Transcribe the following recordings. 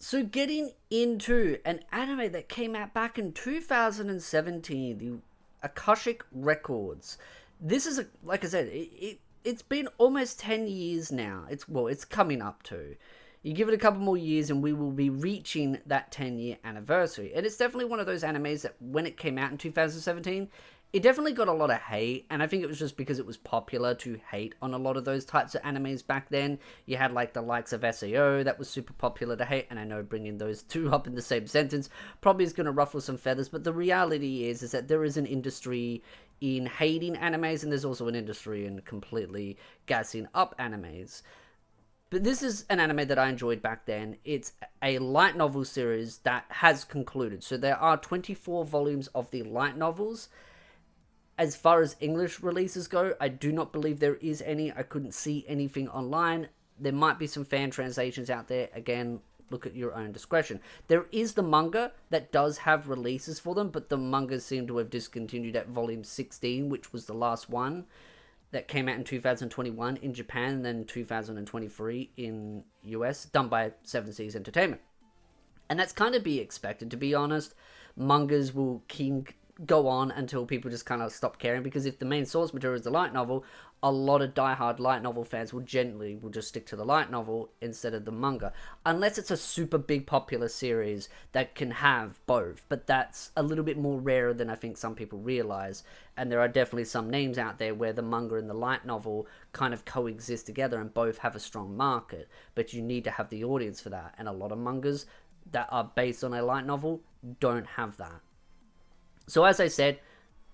So getting into an anime that came out back in 2017, the Akashic Records. This is, like I said, it's been almost 10 years now. It's coming up to. You give it a couple more years and we will be reaching that 10-year anniversary. And it's definitely one of those animes that when it came out in 2017, it definitely got a lot of hate, and I think it was just because it was popular to hate on a lot of those types of animes back then. You had like the likes of SAO that was super popular to hate, and I know bringing those two up in the same sentence probably is going to ruffle some feathers, but the reality is that there is an industry in hating animes, and there's also an industry in completely gassing up animes. But this is an anime that I enjoyed back then. It's a light novel series that has concluded. So there are 24 volumes of the light novels. As far as English releases go, I do not believe there is any. I couldn't see anything online. There might be some fan translations out there. Again, look at your own discretion. There is the manga that does have releases for them, but the manga seem to have discontinued at volume 16, which was the last one that came out in 2021 in Japan, and then 2023 in US, done by Seven Seas Entertainment. And that's kind of be expected, to be honest. Mangas will go on until people just kind of stop caring, because if the main source material is the light novel, a lot of diehard light novel fans will just stick to the light novel instead of the manga, unless it's a super big popular series that can have both, but that's a little bit more rare than I think some people realize. And there are definitely some names out there where the manga and the light novel kind of coexist together and both have a strong market, but you need to have the audience for that, and a lot of mangas that are based on a light novel don't have that. So as I said,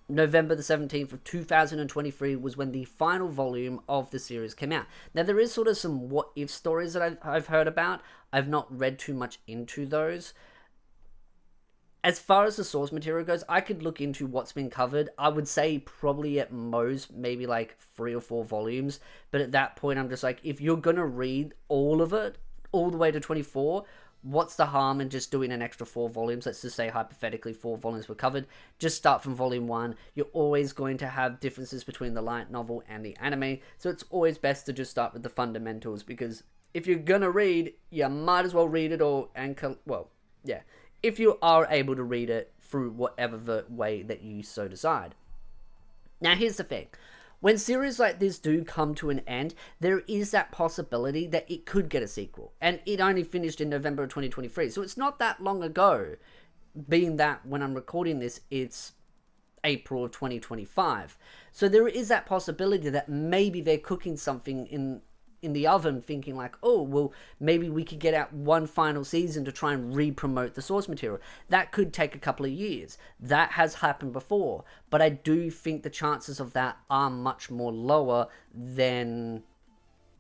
November the 17th of 2023 was when the final volume of the series came out. Now, there is sort of some what-if stories that I've heard about. I've not read too much into those. As far as the source material goes, I could look into what's been covered. I would say probably at most, maybe like 3 or 4 volumes. But at that point, I'm just like, if you're going to read all of it, all the way to 24... what's the harm in just doing an extra 4 volumes? Let's just say hypothetically 4 volumes were covered. Just start from volume 1. You're always going to have differences between the light novel and the anime, so it's always best to just start with the fundamentals, because if you're gonna read, you might as well read it all if you are able to read it through whatever way that you so decide. Now here's the thing. When series like this do come to an end, there is that possibility that it could get a sequel. And it only finished in November of 2023, so it's not that long ago. Being that when I'm recording this, it's April of 2025. So there is that possibility that maybe they're cooking something in the oven, thinking like, oh, well, maybe we could get out one final season to try and re-promote the source material. That could take a couple of years. That has happened before, but I do think the chances of that are much more lower than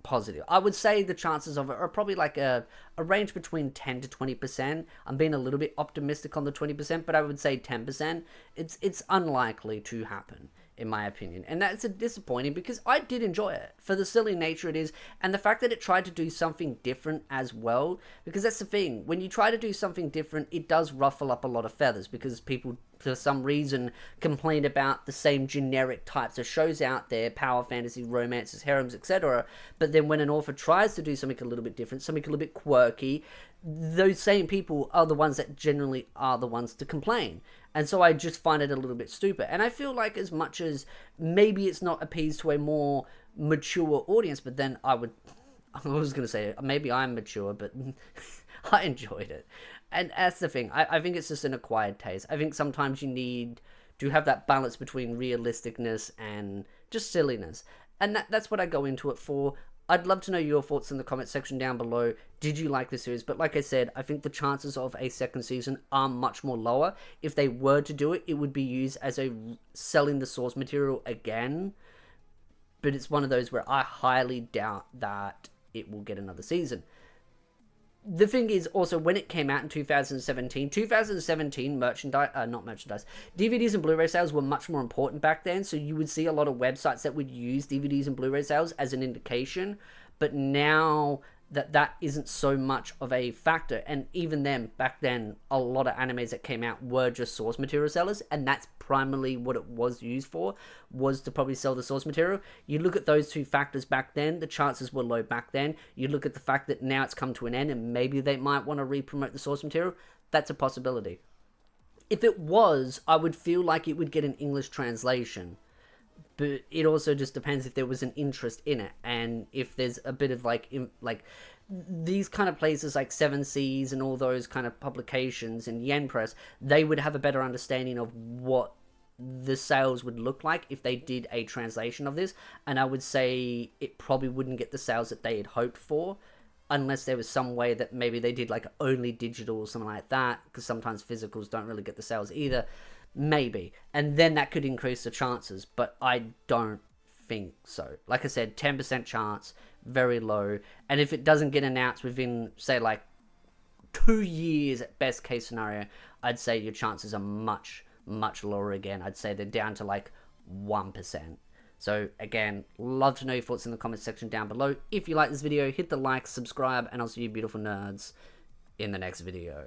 positive. I would say the chances of it are probably like a range between 10 to 20%. I'm being a little bit optimistic on the 20%, but I would say 10%. It's unlikely to happen, in my opinion. And that's disappointing, because I did enjoy it for the silly nature it is, and the fact that it tried to do something different as well, because that's the thing. When you try to do something different, it does ruffle up a lot of feathers, because people, for some reason, complain about the same generic types of shows out there, power fantasy, romances, harems, etc. But then when an author tries to do something a little bit different, something a little bit quirky, those same people are the ones that generally are the ones to complain. And so I just find it a little bit stupid. And I feel like, as much as maybe it's not appeased to a more mature audience, but then I was going to say, maybe I'm mature, but I enjoyed it. And that's the thing. I think it's just an acquired taste. I think sometimes you need to have that balance between realisticness and just silliness. And that's what I go into it for. I'd love to know your thoughts in the comment section down below. Did you like the series? But like I said, I think the chances of a second season are much more lower. If they were to do it, it would be used as a selling the source material again. But it's one of those where I highly doubt that it will get another season. The thing is also, when it came out in 2017 DVDs and Blu-ray sales were much more important back then, so you would see a lot of websites that would use DVDs and Blu-ray sales as an indication, but now that isn't so much of a factor. And even then, back then, a lot of animes that came out were just source material sellers, and that's primarily what it was used for, was to probably sell the source material. You look at those two factors back then, the chances were low back then. You look at the fact that now it's come to an end and maybe they might want to re-promote the source material, that's a possibility. If it was, I would feel like it would get an English translation. But it also just depends if there was an interest in it, and if there's a bit of like these kind of places like Seven Seas and all those kind of publications and Yen Press, they would have a better understanding of what the sales would look like if they did a translation of this. And I would say it probably wouldn't get the sales that they had hoped for, unless there was some way that maybe they did like only digital or something like that, because sometimes physicals don't really get the sales either. Maybe. And then that could increase the chances, but I don't think so. Like I said, 10% chance, very low. And if it doesn't get announced within, say, like 2 years at best case scenario, I'd say your chances are much, much lower again. I'd say they're down to like 1%. So again, love to know your thoughts in the comments section down below. If you like this video, hit the like, subscribe, and I'll see you beautiful nerds in the next video.